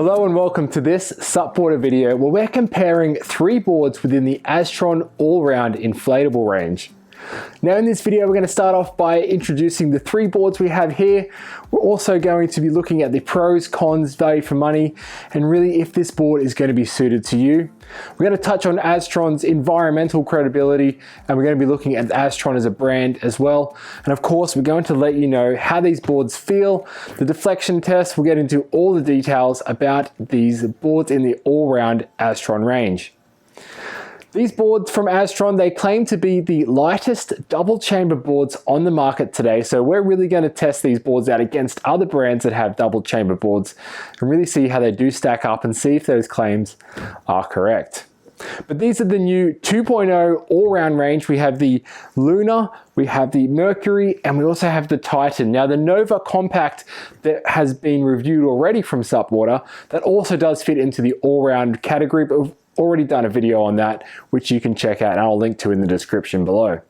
Hello and welcome to this SUPboarder video where we're comparing three boards within the Aztron all-round inflatable range. Now in this video we're going to start off by introducing the three boards we have here. We're also going to be looking at the pros, cons, value for money, and really if this board is going to be suited to you. We're going to touch on Aztron's environmental credibility, and we're going to be looking at Aztron as a brand as well. And of course we're going to let you know how these boards feel, the deflection test. We'll get into all the details about these boards in the all-round Aztron range. These boards from Aztron, they claim to be the lightest double chamber boards on the market today. So we're really going to test these boards out against other brands that have double chamber boards and really see how they do stack up and see if those claims are correct. But these are the new 2.0 all-round range. We have the Luna, we have the Mercury, and we also have the Titan. Now the Nova Compact that has been reviewed already from SUPboarder, that also does fit into the all-round category, but we've already done a video on that, which you can check out and I'll link to in the description below.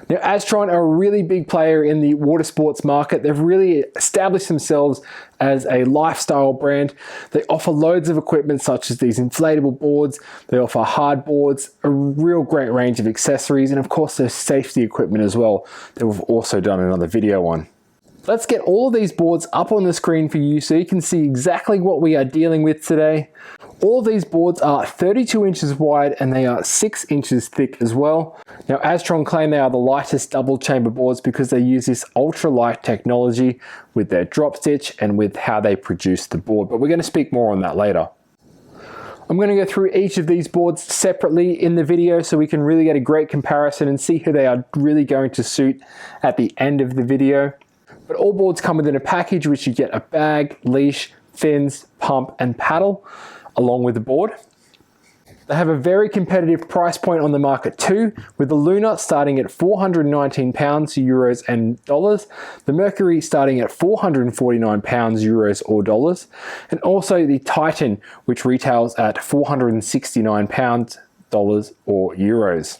Now Aztron are a really big player in the water sports market. They've really established themselves as a lifestyle brand. They offer loads of equipment such as these inflatable boards. They offer hard boards, a real great range of accessories, and of course there's safety equipment as well that we've also done another video on. Let's get all of these boards up on the screen for you so you can see exactly what we are dealing with today. All of these boards are 32 inches wide and they are 6 inches thick as well. Now Aztron claim they are the lightest double chamber boards because they use this ultra light technology with their drop stitch and with how they produce the board, but we're going to speak more on that later. I'm going to go through each of these boards separately in the video so we can really get a great comparison and see who they are really going to suit at the end of the video. But all boards come within a package which you get a bag, leash, fins, pump and paddle along with the board. They have a very competitive price point on the market too, with the Luna starting at £419 euros and dollars, the Mercury starting at £449 euros or dollars, and also the Titan which retails at £469 dollars or euros.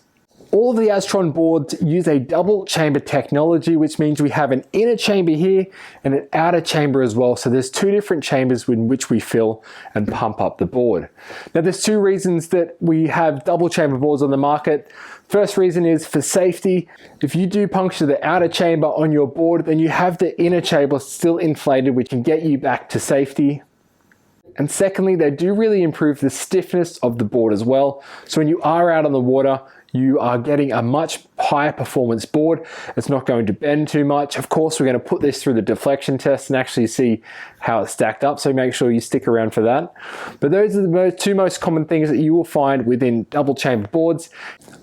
All of the Aztron boards use a double chamber technology, which means we have an inner chamber here and an outer chamber as well. So there's two different chambers in which we fill and pump up the board. Now there's two reasons that we have double chamber boards on the market. First reason is for safety. If you do puncture the outer chamber on your board, then you have the inner chamber still inflated, which can get you back to safety. And secondly, they do really improve the stiffness of the board as well. So when you are out on the water, you are getting a much higher performance board. It's not going to bend too much. Of course, we're going to put this through the deflection test and actually see how it's stacked up. So make sure you stick around for that. But those are the two most common things that you will find within double chamber boards.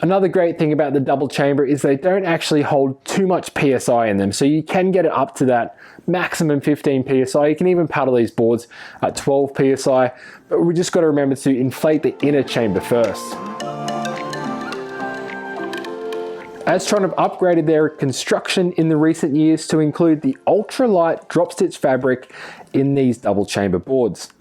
Another great thing about the double chamber is they don't actually hold too much PSI in them. So you can get it up to that maximum 15 PSI. You can even paddle these boards at 12 PSI, but we just got to remember to inflate the inner chamber first. Aztron have upgraded their construction in the recent years to include the ultralight drop stitch fabric in these double chamber boards.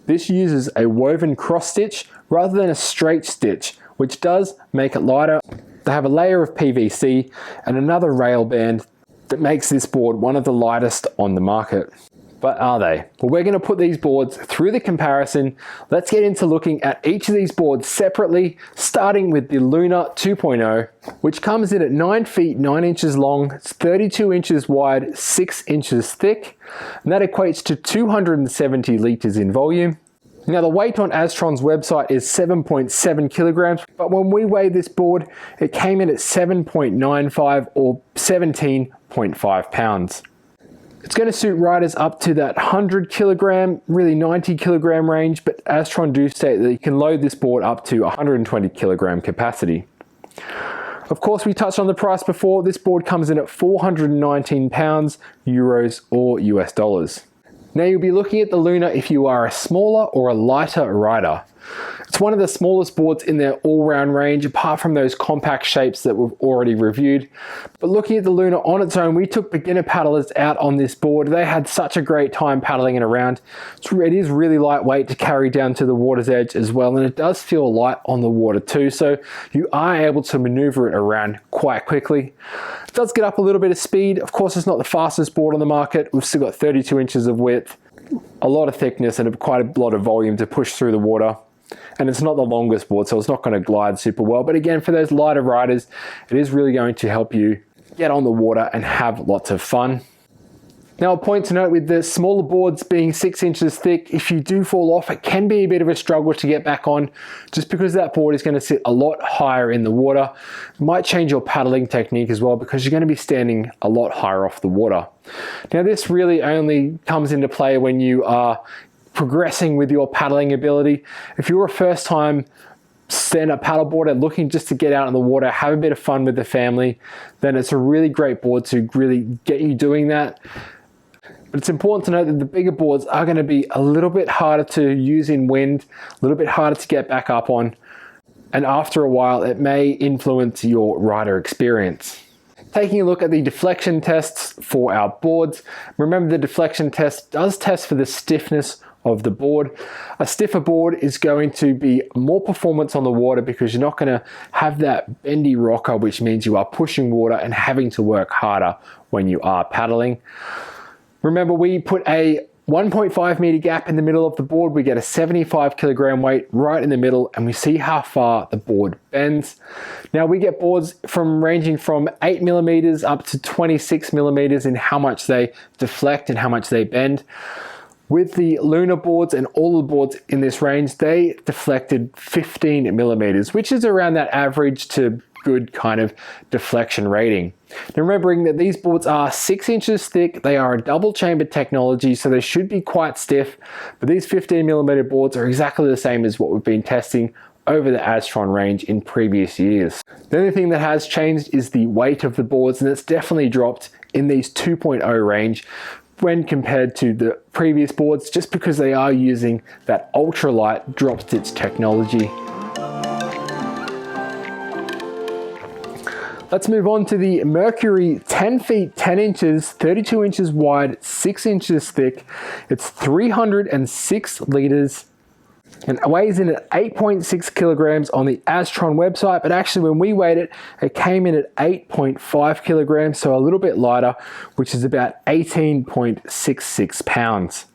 This uses a woven cross stitch rather than a straight stitch, which does make it lighter. They have a layer of PVC and another rail band that makes this board one of the lightest on the market. But are they? Well, we're going to put these boards through the comparison. Let's get into looking at each of these boards separately, starting with the Luna 2.0, which comes in at 9 feet 9 inches long, it's 32 inches wide, 6 inches thick, and that equates to 270 liters in volume. Now the weight on Aztron's website is 7.7 kilograms, but when we weighed this board, it came in at 7.95 or 17.5 pounds. It's going to suit riders up to that 100 kilogram, really 90 kilogram range, but Aztron do state that you can load this board up to 120 kilogram capacity. Of course, we touched on the price before. This board comes in at £419, euros or US dollars. Now you'll be looking at the Luna if you are a smaller or a lighter rider. It's one of the smallest boards in their all-round range, apart from those compact shapes that we've already reviewed. But looking at the Luna on its own, we took beginner paddlers out on this board. They had such a great time paddling it around. It is really lightweight to carry down to the water's edge as well, and it does feel light on the water too, so you are able to maneuver it around quite quickly. It does get up a little bit of speed. Of course, it's not the fastest board on the market. We've still got 32 inches of width. a lot of thickness and quite a lot of volume to push through the water. And it's not the longest board, so it's not going to glide super well. But again, for those lighter riders, it is really going to help you get on the water and have lots of fun. Now, a point to note with the smaller boards being 6 inches thick, if you do fall off, it can be a bit of a struggle to get back on, just because that board is going to sit a lot higher in the water. It might change your paddling technique as well, because you're going to be standing a lot higher off the water. Now, this really only comes into play when you are progressing with your paddling ability. If you're a first time stand-up paddleboarder looking just to get out in the water, have a bit of fun with the family, then it's a really great board to really get you doing that. But it's important to note that the bigger boards are going to be a little bit harder to use in wind, a little bit harder to get back up on, and after a while it may influence your rider experience. Taking a look at the deflection tests for our boards, remember the deflection test does test for the stiffness of the board. A stiffer board is going to be more performance on the water because you're not going to have that bendy rocker, which means you are pushing water and having to work harder when you are paddling. Remember, we put a 1.5 meter gap in the middle of the board. We get a 75 kilogram weight right in the middle, and we see how far the board bends. Now, we get boards ranging from 8 millimeters up to 26 millimeters in how much they deflect and how much they bend. With the Lunar boards and all the boards in this range, they deflected 15 millimeters, which is around that average to good kind of deflection rating. Now, remembering that these boards are 6 inches thick, they are a double chambered technology, so they should be quite stiff, but these 15 millimeter boards are exactly the same as what we've been testing over the Aztron range in previous years. The only thing that has changed is the weight of the boards, and it's definitely dropped in these 2.0 range when compared to the previous boards, just because they are using that ultralight drop stitch technology. Let's move on to the Mercury 10 feet 10 inches, 32 inches wide, 6 inches thick. It's 306 liters and weighs in at 8.6 kilograms on the Aztron website, but actually when we weighed it, it came in at 8.5 kilograms, so a little bit lighter, which is about 18.66 pounds.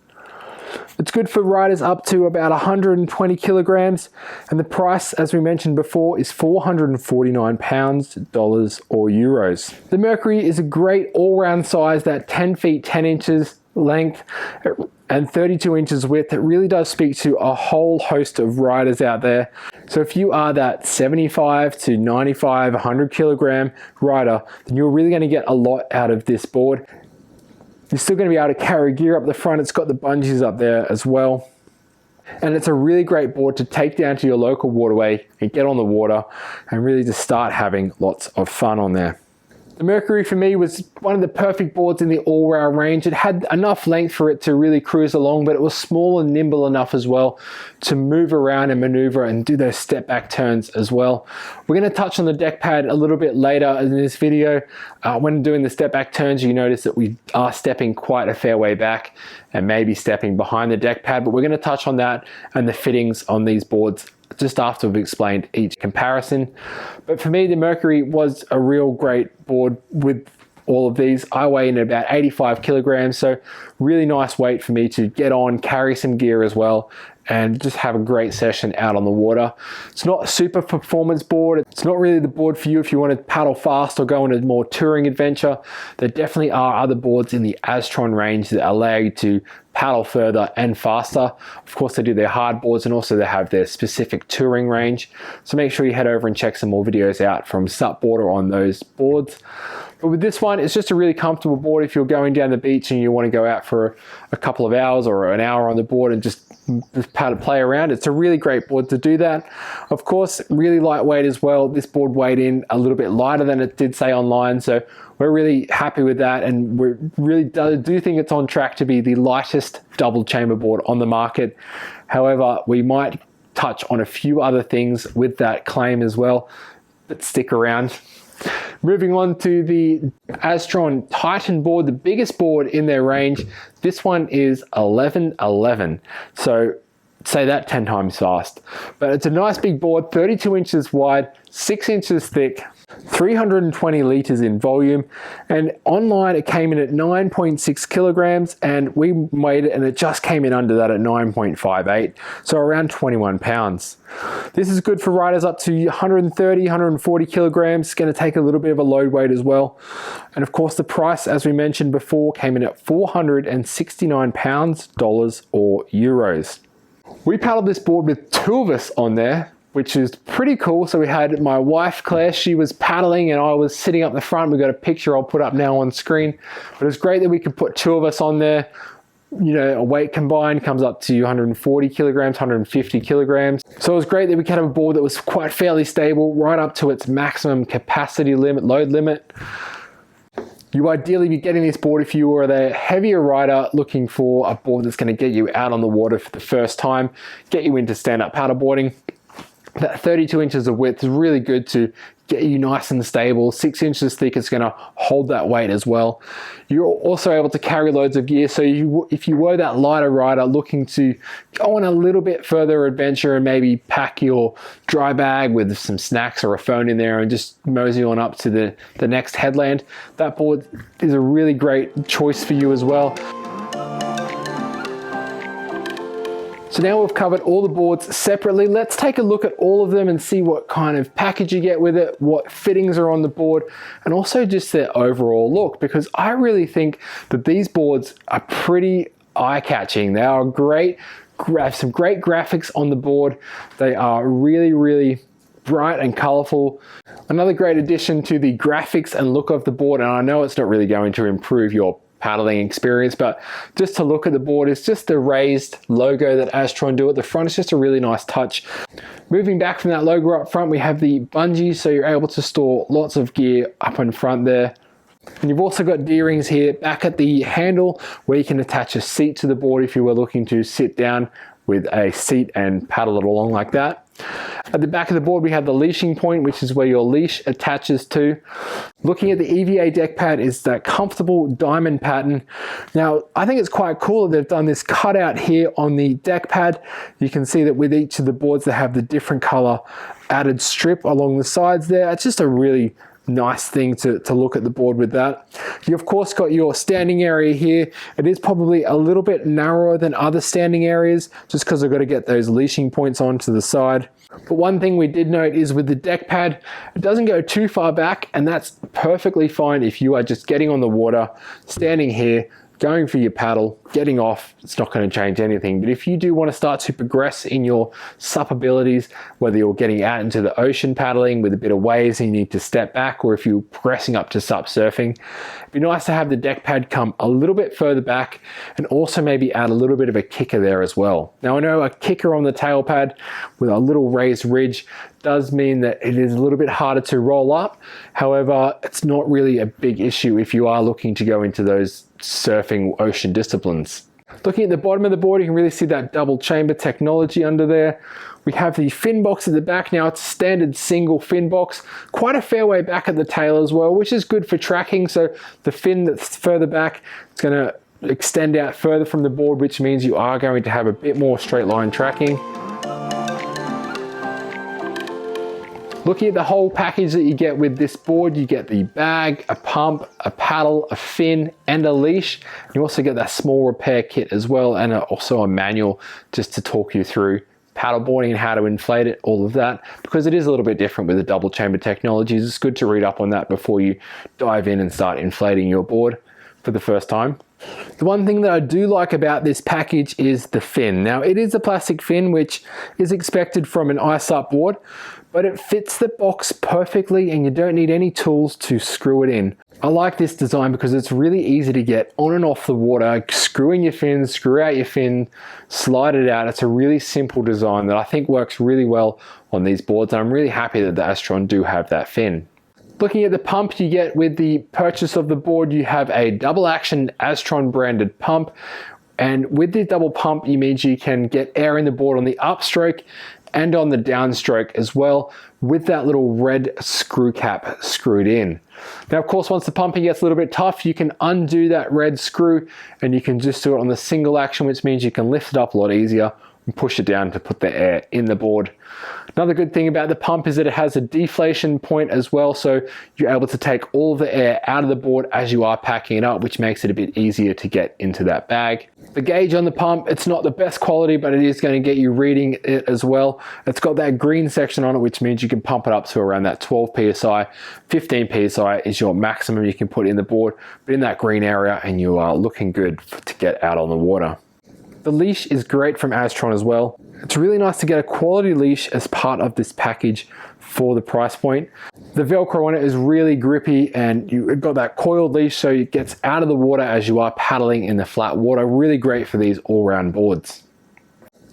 It's good for riders up to about 120 kilograms, and the price, as we mentioned before, is 449 pounds, dollars or euros. The Mercury is a great all-round size, that 10 feet 10 inches length and 32 inches width. It really does speak to a whole host of riders out there. So if you are that 75 to 95, 100 kilogram rider, then you're really going to get a lot out of this board. You're still going to be able to carry gear up the front. It's got the bungees up there as well. And it's a really great board to take down to your local waterway and get on the water and really just start having lots of fun on there. The Mercury for me was one of the perfect boards in the all-round range. It had enough length for it to really cruise along, but it was small and nimble enough as well to move around and maneuver and do those step back turns as well. We're going to touch on the deck pad a little bit later in this video. When doing the step back turns, you notice that we are stepping quite a fair way back and maybe stepping behind the deck pad, but we're going to touch on that and the fittings on these boards just after we've explained each comparison. But for me, the Mercury was a real great board with all of these. I weigh in at about 85 kilograms, so really nice weight for me to get on, carry some gear as well, and just have a great session out on the water. It's not a super performance board. It's not really the board for you if you want to paddle fast or go on a more touring adventure. There definitely are other boards in the Aztron range that allow you to paddle further and faster. Of course, they do their hard boards and also they have their specific touring range. So make sure you head over and check some more videos out from SUPboarder on those boards. But with this one, it's just a really comfortable board if you're going down the beach and you want to go out for a couple of hours or an hour on the board and just play around. It's a really great board to do that. Of course, really lightweight as well. This board weighed in a little bit lighter than it did say online, so we're really happy with that, and we really do think it's on track to be the lightest double chamber board on the market. However, we might touch on a few other things with that claim as well, but stick around. Moving on to the Aztron Titan board, the biggest board in their range. This one is 1111. So say that 10 times fast. But it's a nice big board, 32 inches wide, 6 inches thick, 320 liters in volume, and online it came in at 9.6 kilograms, and we weighed it and it just came in under that at 9.58, so around 21 pounds. This is good for riders up to 130, 140 kilograms. It's going to take a little bit of a load weight as well. And of course the price, as we mentioned before, came in at 469 pounds, dollars or euros. We paddled this board with two of us on there, which is pretty cool. So we had my wife Claire, she was paddling and I was sitting up the front. We got a picture I'll put up now on screen, but it's great that we could put two of us on there. You know, a weight combined comes up to 140 kilograms, 150 kilograms. So it was great that we could have a board that was quite fairly stable, right up to its maximum capacity limit, load limit. You ideally be getting this board if you are the heavier rider looking for a board that's going to get you out on the water for the first time, get you into stand-up paddleboarding. That 32 inches of width is really good to get you nice and stable. 6 inches thick, it's going to hold that weight as well. You're also able to carry loads of gear, so if you were that lighter rider looking to go on a little bit further adventure and maybe pack your dry bag with some snacks or a phone in there and just mosey on up to the next headland, that board is a really great choice for you as well. So now we've covered all the boards separately. Let's take a look at all of them and see what kind of package you get with it, what fittings are on the board, and also just their overall look, because I really think that these boards are pretty eye-catching. They are great, have some great graphics on the board. They are really, really bright and colorful. Another great addition to the graphics and look of the board, and I know it's not really going to improve your paddling experience, but just to look at the board is just the raised logo that Aztron do at the front. It's just a really nice touch. Moving back from that logo up front, we have the bungee, so you're able to store lots of gear up in front there. And you've also got D-rings here back at the handle where you can attach a seat to the board if you were looking to sit down with a seat and paddle it along like that. At the back of the board, we have the leashing point, which is where your leash attaches to. Looking at the EVA deck pad is that comfortable diamond pattern. Now, I think it's quite cool that they've done this cutout here on the deck pad. You can see that with each of the boards, they have the different color added strip along the sides there. It's just a really nice thing to look at the board with that. You of course got your standing area here. It is probably a little bit narrower than other standing areas just because I've got to get those leashing points onto the side. But one thing we did note is with the deck pad, it doesn't go too far back, and that's perfectly fine if you are just getting on the water, standing here, going for your paddle, getting off. It's not going to change anything. But if you do want to start to progress in your SUP abilities, whether you're getting out into the ocean paddling with a bit of waves and you need to step back, or if you're progressing up to SUP surfing, it'd be nice to have the deck pad come a little bit further back and also maybe add a little bit of a kicker there as well. Now I know a kicker on the tail pad with a little raised ridge does mean that it is a little bit harder to roll up. However, it's not really a big issue if you are looking to go into those surfing ocean disciplines. Looking at the bottom of the board, you can really see that double chamber technology under there. We have the fin box at the back. Now it's a standard single fin box, quite a fair way back at the tail as well, which is good for tracking. So the fin that's further back, it's going to extend out further from the board, which means you are going to have a bit more straight line tracking. Looking at the whole package that you get with this board, you get the bag, a pump, a paddle, a fin, and a leash. You also get that small repair kit as well, and also a manual just to talk you through paddleboarding and how to inflate it, all of that, because it is a little bit different with the double chamber technologies. It's good to read up on that before you dive in and start inflating your board for the first time. The one thing that I do like about this package is the fin. Now it is a plastic fin, which is expected from an iSUP board, but it fits the box perfectly and you don't need any tools to screw it in. I like this design because it's really easy to get on and off the water, screw in your fin, screw out your fin, slide it out. It's a really simple design that I think works really well on these boards, and I'm really happy that the Aztron do have that fin. Looking at the pump you get with the purchase of the board, you have a double action Aztron branded pump, and with the double pump it means you can get air in the board on the upstroke and on the downstroke as well, with that little red screw cap screwed in. Now of course, once the pumping gets a little bit tough, you can undo that red screw and you can just do it on the single action, which means you can lift it up a lot easier and push it down to put the air in the board. Another good thing about the pump is that it has a deflation point as well, so you're able to take all of the air out of the board as you are packing it up, which makes it a bit easier to get into that bag. The gauge on the pump, it's not the best quality, but it is going to get you reading it as well. It's got that green section on it, which means you can pump it up to around that 12 psi. 15 psi is your maximum you can put in the board, but in that green area, and you are looking good to get out on the water. The leash is great from Aztron as well. It's really nice to get a quality leash as part of this package for the price point. The Velcro on it is really grippy, and you've got that coiled leash so it gets out of the water as you are paddling in the flat water. Really great for these all-round boards.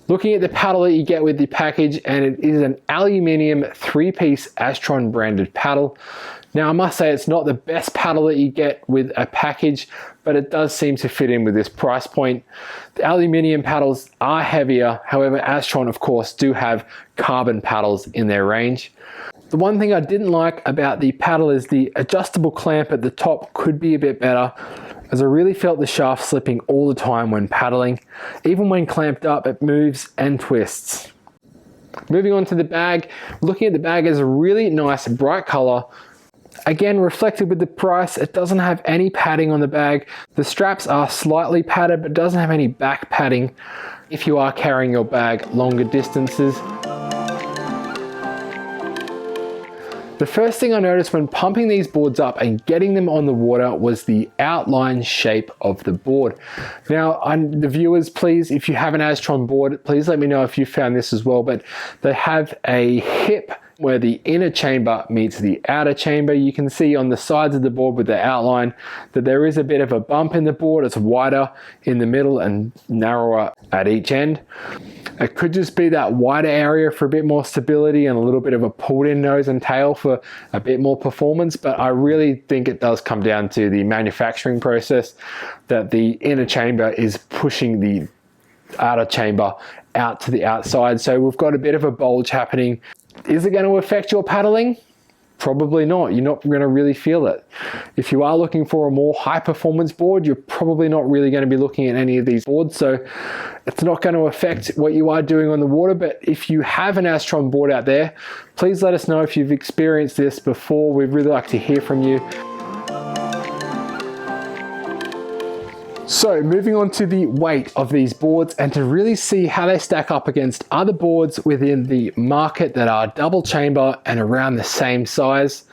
Looking at the paddle that you get with the package, and it is an aluminium 3-piece Aztron branded paddle. Now I must say it's not the best paddle that you get with a package, but it does seem to fit in with this price point. The aluminium paddles are heavier, however Aztron of course do have carbon paddles in their range. The one thing I didn't like about the paddle is the adjustable clamp at the top could be a bit better, as I really felt the shaft slipping all the time when paddling. Even when clamped up, it moves and twists. Moving on to the bag, looking at the bag is a really nice bright color. Again, reflected with the price, it doesn't have any padding on the bag. The straps are slightly padded, but doesn't have any back padding if you are carrying your bag longer distances. The first thing I noticed when pumping these boards up and getting them on the water was the outline shape of the board. Now, the viewers, please, if you have an Aztron board, please let me know if you found this as well, but they have a hip where the inner chamber meets the outer chamber. You can see on the sides of the board with the outline that there is a bit of a bump in the board. It's wider in the middle and narrower at each end. It could just be that wider area for a bit more stability and a little bit of a pulled in nose and tail for a bit more performance, but I really think it does come down to the manufacturing process, that the inner chamber is pushing the outer chamber out to the outside. So we've got a bit of a bulge happening. Is it going to affect your paddling? Probably not. You're not going to really feel it. If you are looking for a more high performance board, you're probably not really going to be looking at any of these boards, so it's not going to affect what you are doing on the water. But if you have an Aztron board out there, please let us know if you've experienced this before. We'd really like to hear from you. So moving on to the weight of these boards and to really see how they stack up against other boards within the market that are double chamber and around the same size.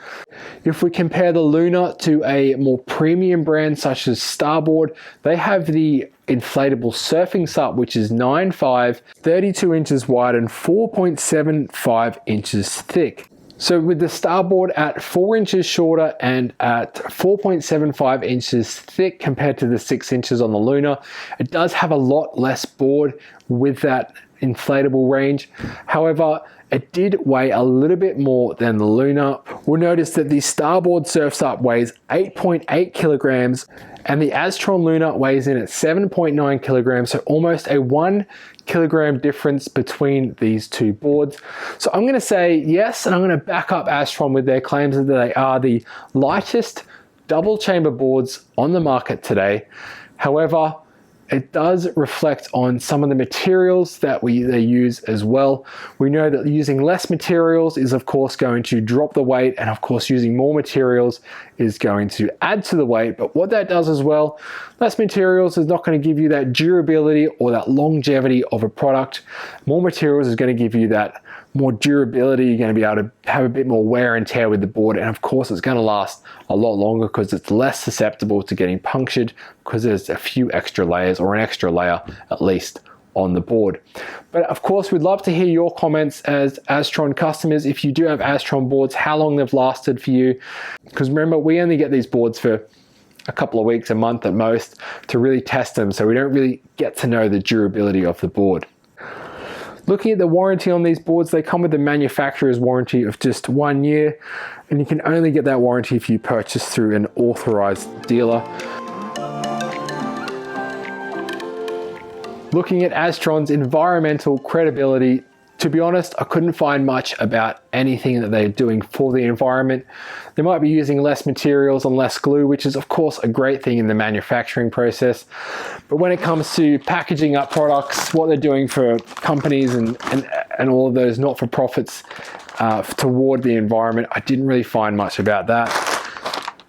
If we compare the Luna to a more premium brand such as Starboard, they have the inflatable surfing SUP, which is 9.5, 32 inches wide and 4.75 inches thick. So with the Starboard at 4 inches shorter and at 4.75 inches thick compared to the 6 inches on the Luna, it does have a lot less board with that inflatable range. However, it did weigh a little bit more than the Luna. We'll notice that the Starboard Surf SUP weighs 8.8 kilograms and the Aztron Luna weighs in at 7.9 kilograms, so almost a 1 kilogram difference between these two boards. So I'm going to say yes, and I'm going to back up Aztron with their claims that they are the lightest double chamber boards on the market today. However, it does reflect on some of the materials that they use as well. We know that using less materials is of course going to drop the weight, and of course using more materials is going to add to the weight. But what that does as well, less materials is not going to give you that durability or that longevity of a product. More materials is going to give you that more durability. You're going to be able to have a bit more wear and tear with the board, and of course it's going to last a lot longer because it's less susceptible to getting punctured because there's a few extra layers, or an extra layer at least, on the board. But of course we'd love to hear your comments as Aztron customers. If you do have Aztron boards, how long they've lasted for you, because remember, we only get these boards for a couple of weeks, a month at most, to really test them, so we don't really get to know the durability of the board. Looking at the warranty on these boards, they come with the manufacturer's warranty of just 1 year, and you can only get that warranty if you purchase through an authorized dealer. Looking at Aztron's environmental credibility To be honest, I couldn't find much about anything that they're doing for the environment. They might be using less materials and less glue, which is of course a great thing in the manufacturing process. But when it comes to packaging up products, what they're doing for companies and all of those not-for-profits toward the environment, I didn't really find much about that.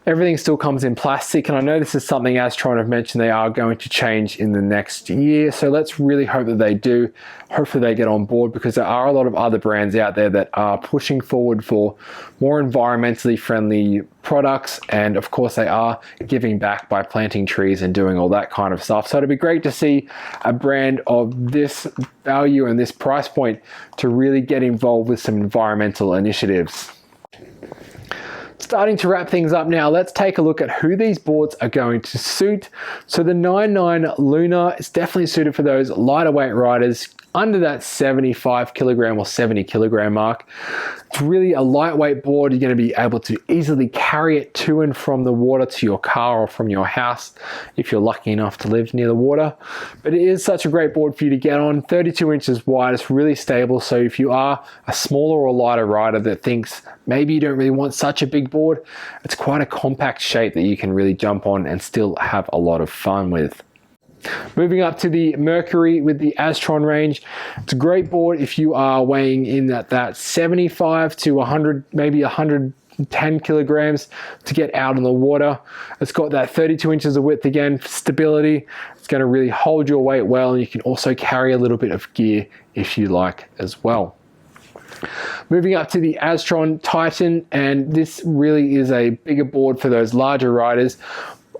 Everything still comes in plastic, and I know this is something Aztron have mentioned they are going to change in the next year, so let's really hope that they do. Hopefully they get on board, because there are a lot of other brands out there that are pushing forward for more environmentally friendly products, and of course they are giving back by planting trees and doing all that kind of stuff. So it'd be great to see a brand of this value and this price point to really get involved with some environmental initiatives. Starting to wrap things up now, let's take a look at who these boards are going to suit. So the 99 Lunar is definitely suited for those lighter weight riders under that 75 kilogram or 70 kilogram mark. It's really a lightweight board. You're going to be able to easily carry it to and from the water to your car or from your house if you're lucky enough to live near the water. But it is such a great board for you to get on. 32 inches wide, it's really stable. So if you are a smaller or lighter rider that thinks maybe you don't really want such a big board, it's quite a compact shape that you can really jump on and still have a lot of fun with. Moving up to the Mercury with the Aztron range, it's a great board if you are weighing in at that 75 to 100, maybe 110 kilograms to get out on the water. It's got that 32 inches of width again for stability. It's going to really hold your weight well, and you can also carry a little bit of gear if you like as well. Moving up to the Aztron Titan, and this really is a bigger board for those larger riders.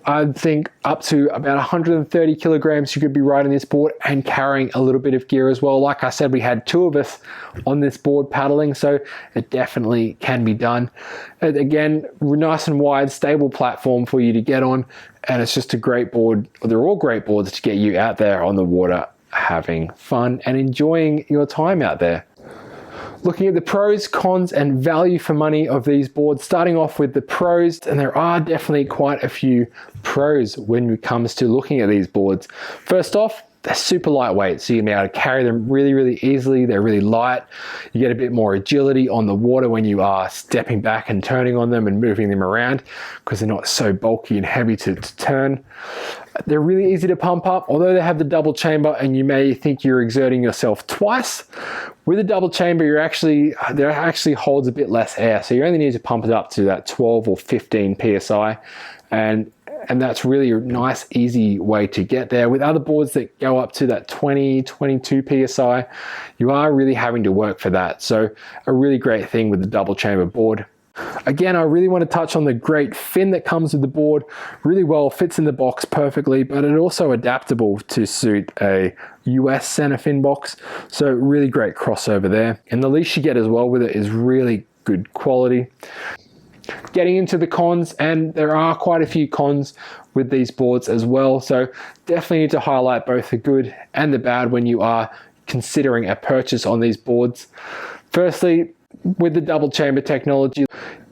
I think up to about 130 kilograms you could be riding this board and carrying a little bit of gear as well. Like I said, we had two of us on this board paddling, so it definitely can be done. And again, nice and wide, stable platform for you to get on, and it's just a great board. They're all great boards to get you out there on the water having fun and enjoying your time out there. Looking at the pros, cons, and value for money of these boards, starting off with the pros, and there are definitely quite a few pros when it comes to looking at these boards. First off, they're super lightweight, so you'll be able to carry them really easily. They're really light. You get a bit more agility on the water when you are stepping back and turning on them and moving them around, because they're not so bulky and heavy to turn. They're really easy to pump up, although they have the double chamber and you may think you're exerting yourself twice. With a double chamber, there actually holds a bit less air, so you only need to pump it up to that 12 or 15 PSI, and that's really a nice, easy way to get there. With other boards that go up to that 20, 22 PSI, you are really having to work for that. So a really great thing with the double chamber board. Again, I really want to touch on the great fin that comes with the board. Really well, fits in the box perfectly, but it's also adaptable to suit a US center fin box. So really great crossover there. And the leash you get as well with it is really good quality. Getting into the cons, and there are quite a few cons with these boards as well. So definitely need to highlight both the good and the bad when you are considering a purchase on these boards. Firstly, with the double chamber technology,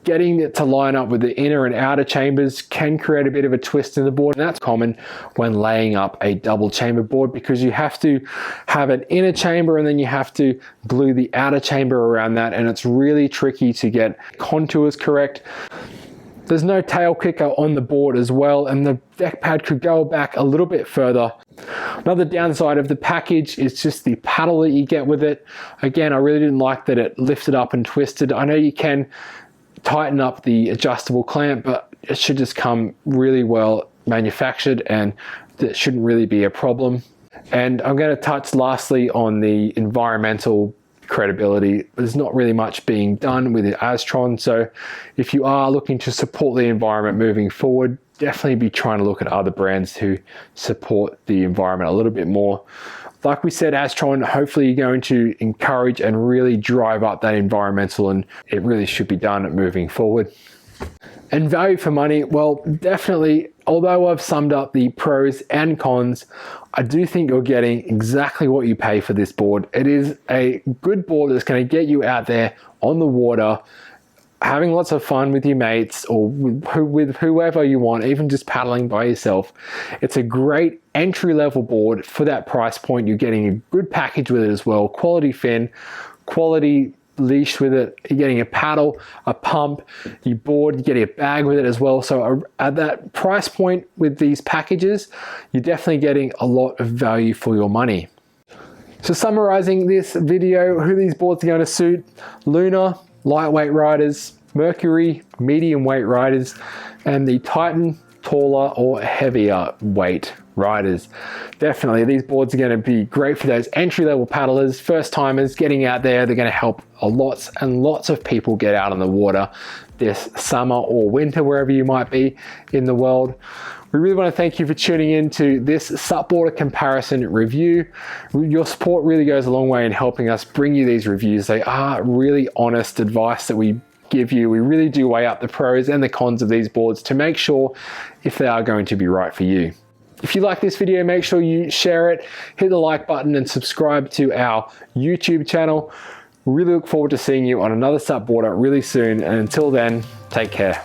getting it to line up with the inner and outer chambers can create a bit of a twist in the board, and that's common when laying up a double chamber board, because you have to have an inner chamber and then you have to glue the outer chamber around that, and it's really tricky to get contours correct. There's no tail kicker on the board as well, and the deck pad could go back a little bit further. Another downside of the package is just the paddle that you get with it. Again, I really didn't like that it lifted up and twisted. I know you can tighten up the adjustable clamp, but it should just come really well manufactured, and that shouldn't really be a problem. And I'm going to touch lastly on the environmental credibility. There's not really much being done with the Aztron, so if you are looking to support the environment moving forward, definitely be trying to look at other brands who support the environment a little bit more. Like we said, Aztron, hopefully you're going to encourage and really drive up that environmental, and it really should be done moving forward. And value for money, well, definitely, although I've summed up the pros and cons, I do think you're getting exactly what you pay for this board. It is a good board that's going to get you out there on the water, having lots of fun with your mates or with whoever you want, even just paddling by yourself. It's a great entry-level board for that price point. You're getting a good package with it as well, quality fin, quality leash with it, you're getting a paddle, a pump, your board, you're getting a bag with it as well. So at that price point with these packages, you're definitely getting a lot of value for your money. So summarizing this video, who these boards are going to suit: Lunar, lightweight riders; Mercury, medium weight riders; and the Titan, taller or heavier weight riders. Definitely these boards are going to be great for those entry-level paddlers, first timers getting out there. They're going to help lots and lots of people get out on the water this summer or winter, wherever you might be in the world. We really want to thank you for tuning in to this SUPboarder comparison review. Your support really goes a long way in helping us bring you these reviews. They are really honest advice that we give you. We really do weigh up the pros and the cons of these boards to make sure if they are going to be right for you. If you like this video, make sure you share it, hit the like button, and subscribe to our YouTube channel. We really look forward to seeing you on another SUPboarder really soon. And until then, take care.